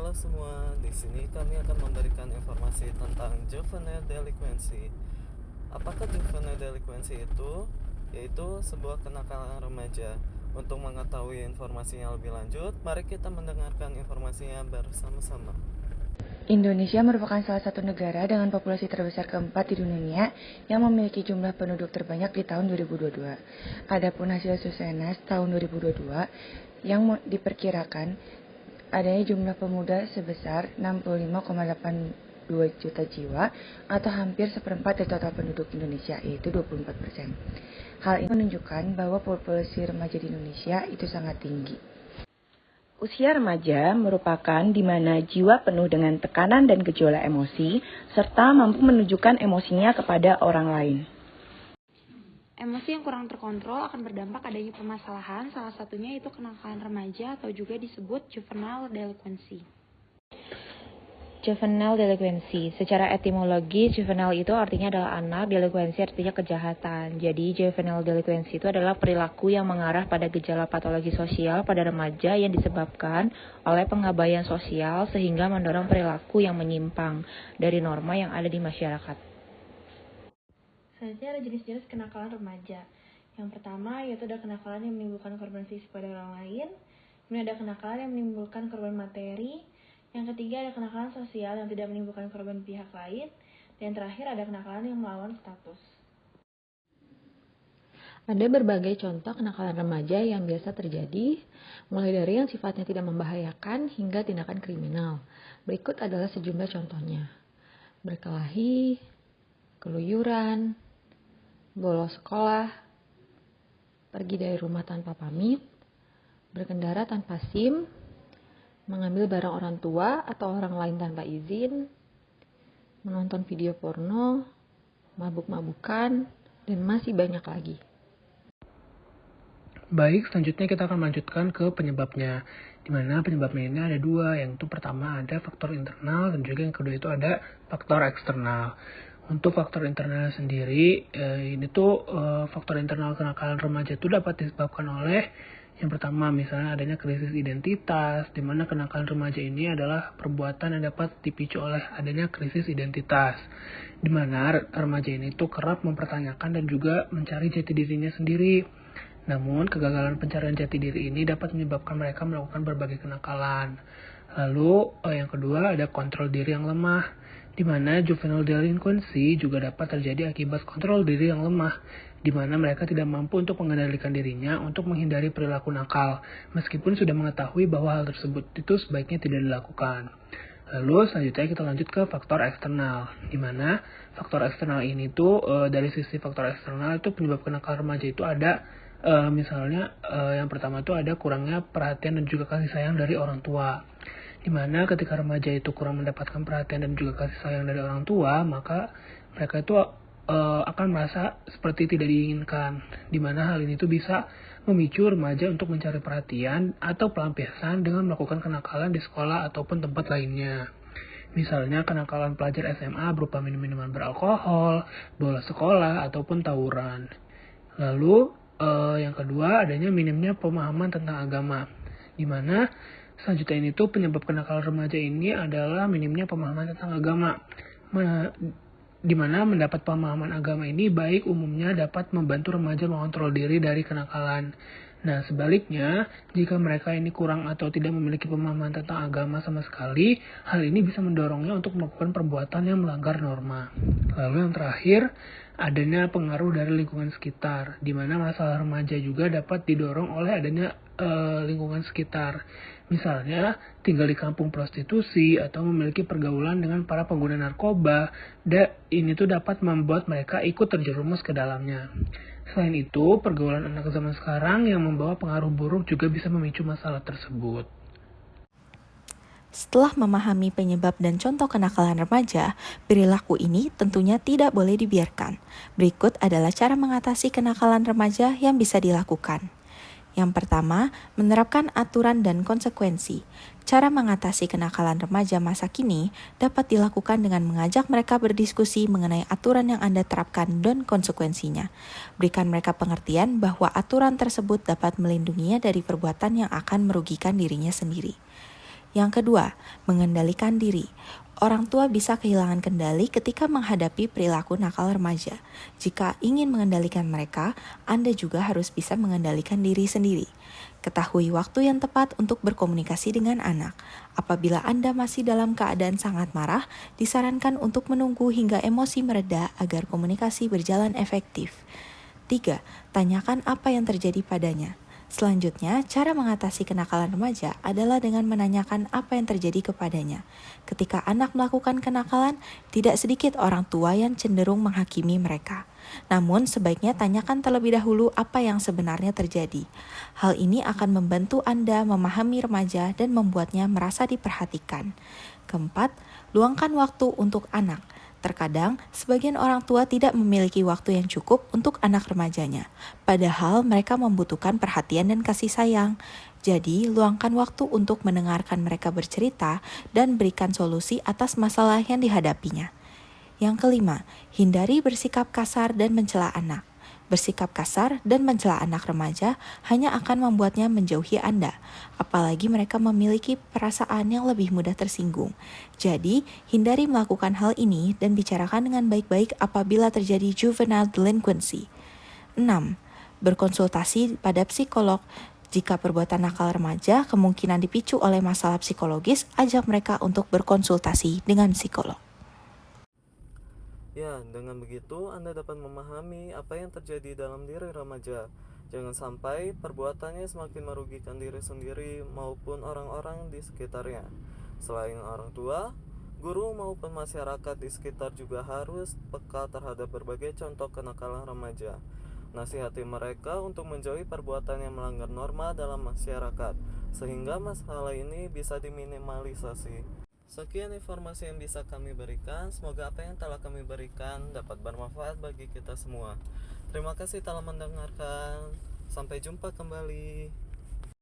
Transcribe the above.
Halo semua, di sini kami akan memberikan informasi tentang juvenile delinquency. Apakah juvenile delinquency itu? Yaitu sebuah kenakalan remaja. Untuk mengetahui informasinya lebih lanjut, mari kita mendengarkan informasinya bersama-sama. Indonesia merupakan salah satu negara dengan populasi terbesar keempat di dunia yang memiliki jumlah penduduk terbanyak di tahun 2022. Adapun hasil Susenas tahun 2022 yang diperkirakan adanya jumlah pemuda sebesar 65,82 juta jiwa atau hampir seperempat dari total penduduk Indonesia, yaitu 24%. Hal ini menunjukkan bahwa populasi remaja di Indonesia itu sangat tinggi. Usia remaja merupakan di mana jiwa penuh dengan tekanan dan gejolak emosi, serta mampu menunjukkan emosinya kepada orang lain. Emosi yang kurang terkontrol akan berdampak adanya permasalahan, salah satunya itu kenakalan remaja atau juga disebut juvenile delinquency. Juvenile delinquency. Secara etimologi, juvenile itu artinya adalah anak, delinquency artinya kejahatan. Jadi, juvenile delinquency itu adalah perilaku yang mengarah pada gejala patologi sosial pada remaja yang disebabkan oleh pengabaian sosial sehingga mendorong perilaku yang menyimpang dari norma yang ada di masyarakat. Selanjutnya ada jenis-jenis kenakalan remaja. Yang pertama yaitu ada kenakalan yang menimbulkan korban fisik pada orang lain. Kemudian ada kenakalan yang menimbulkan korban materi. Yang ketiga ada kenakalan sosial yang tidak menimbulkan korban pihak lain. Dan terakhir ada kenakalan yang melawan status. Ada berbagai contoh kenakalan remaja yang biasa terjadi, mulai dari yang sifatnya tidak membahayakan hingga tindakan kriminal. Berikut adalah sejumlah contohnya. Berkelahi, keluyuran, bolos sekolah, pergi dari rumah tanpa pamit, berkendara tanpa SIM, mengambil barang orang tua atau orang lain tanpa izin, menonton video porno, mabuk-mabukan, dan masih banyak lagi. Baik, selanjutnya kita akan melanjutkan ke penyebabnya. Di mana penyebabnya ini ada dua, yang itu pertama ada faktor internal dan juga yang kedua itu ada faktor eksternal. Untuk faktor internal sendiri, ini tuh faktor internal kenakalan remaja itu dapat disebabkan oleh yang pertama misalnya adanya krisis identitas, di mana kenakalan remaja ini adalah perbuatan yang dapat dipicu oleh adanya krisis identitas, di mana remaja ini tuh kerap mempertanyakan dan juga mencari jati dirinya sendiri. Namun, kegagalan pencarian jati diri ini dapat menyebabkan mereka melakukan berbagai kenakalan. Lalu, yang kedua ada kontrol diri yang lemah, di mana juvenile delinquency juga dapat terjadi akibat kontrol diri yang lemah, di mana mereka tidak mampu untuk mengendalikan dirinya untuk menghindari perilaku nakal, meskipun sudah mengetahui bahwa hal tersebut itu sebaiknya tidak dilakukan. Lalu selanjutnya kita lanjut ke faktor eksternal, di mana faktor eksternal ini tuh dari sisi faktor eksternal itu penyebab kenakalan remaja itu ada misalnya yang pertama itu ada kurangnya perhatian dan juga kasih sayang dari orang tua. Dimana ketika remaja itu kurang mendapatkan perhatian dan juga kasih sayang dari orang tua, maka mereka itu akan merasa seperti tidak diinginkan. Dimana hal ini tuh bisa memicu remaja untuk mencari perhatian atau pelampiasan dengan melakukan kenakalan di sekolah ataupun tempat lainnya. Misalnya kenakalan pelajar SMA berupa minum-minuman beralkohol, bolos sekolah, ataupun tawuran. Lalu yang kedua adanya minimnya pemahaman tentang agama, di mana selanjutnya ini tuh penyebab kenakalan remaja ini adalah minimnya pemahaman tentang agama, di mana mendapat pemahaman agama ini baik umumnya dapat membantu remaja mengontrol diri dari kenakalan. Nah sebaliknya, jika mereka ini kurang atau tidak memiliki pemahaman tentang agama sama sekali, hal ini bisa mendorongnya untuk melakukan perbuatan yang melanggar norma. Lalu yang terakhir, adanya pengaruh dari lingkungan sekitar, di mana masalah remaja juga dapat didorong oleh adanya lingkungan sekitar. Misalnya, tinggal di kampung prostitusi atau memiliki pergaulan dengan para pengguna narkoba, dan ini tuh dapat membuat mereka ikut terjerumus ke dalamnya. Selain itu, pergaulan anak zaman sekarang yang membawa pengaruh buruk juga bisa memicu masalah tersebut. Setelah memahami penyebab dan contoh kenakalan remaja, perilaku ini tentunya tidak boleh dibiarkan. Berikut adalah cara mengatasi kenakalan remaja yang bisa dilakukan. Yang pertama, menerapkan aturan dan konsekuensi. Cara mengatasi kenakalan remaja masa kini dapat dilakukan dengan mengajak mereka berdiskusi mengenai aturan yang Anda terapkan dan konsekuensinya. Berikan mereka pengertian bahwa aturan tersebut dapat melindunginya dari perbuatan yang akan merugikan dirinya sendiri. Yang kedua, mengendalikan diri. Orang tua bisa kehilangan kendali ketika menghadapi perilaku nakal remaja. Jika ingin mengendalikan mereka, Anda juga harus bisa mengendalikan diri sendiri. Ketahui waktu yang tepat untuk berkomunikasi dengan anak. Apabila Anda masih dalam keadaan sangat marah, disarankan untuk menunggu hingga emosi mereda agar komunikasi berjalan efektif. 3. Tanyakan apa yang terjadi padanya. Selanjutnya, cara mengatasi kenakalan remaja adalah dengan menanyakan apa yang terjadi kepadanya. Ketika anak melakukan kenakalan, tidak sedikit orang tua yang cenderung menghakimi mereka. Namun, sebaiknya tanyakan terlebih dahulu apa yang sebenarnya terjadi. Hal ini akan membantu Anda memahami remaja dan membuatnya merasa diperhatikan. Keempat, luangkan waktu untuk anak. Terkadang, sebagian orang tua tidak memiliki waktu yang cukup untuk anak remajanya, padahal mereka membutuhkan perhatian dan kasih sayang. Jadi, luangkan waktu untuk mendengarkan mereka bercerita dan berikan solusi atas masalah yang dihadapinya. Yang kelima, hindari bersikap kasar dan mencela anak. Bersikap kasar dan mencela anak remaja hanya akan membuatnya menjauhi Anda, apalagi mereka memiliki perasaan yang lebih mudah tersinggung. Jadi, hindari melakukan hal ini dan bicarakan dengan baik-baik apabila terjadi juvenile delinquency. 6. Berkonsultasi pada psikolog. Jika perbuatan nakal remaja kemungkinan dipicu oleh masalah psikologis, ajak mereka untuk berkonsultasi dengan psikolog. Ya, dengan begitu Anda dapat memahami apa yang terjadi dalam diri remaja. Jangan sampai perbuatannya semakin merugikan diri sendiri maupun orang-orang di sekitarnya. Selain orang tua, guru maupun masyarakat di sekitar juga harus peka terhadap berbagai contoh kenakalan remaja. Nasihati mereka untuk menjauhi perbuatan yang melanggar norma dalam masyarakat, sehingga masalah ini bisa diminimalisasi. Sekian informasi yang bisa kami berikan. Semoga apa yang telah kami berikan dapat bermanfaat bagi kita semua. Terima kasih telah mendengarkan. Sampai jumpa kembali.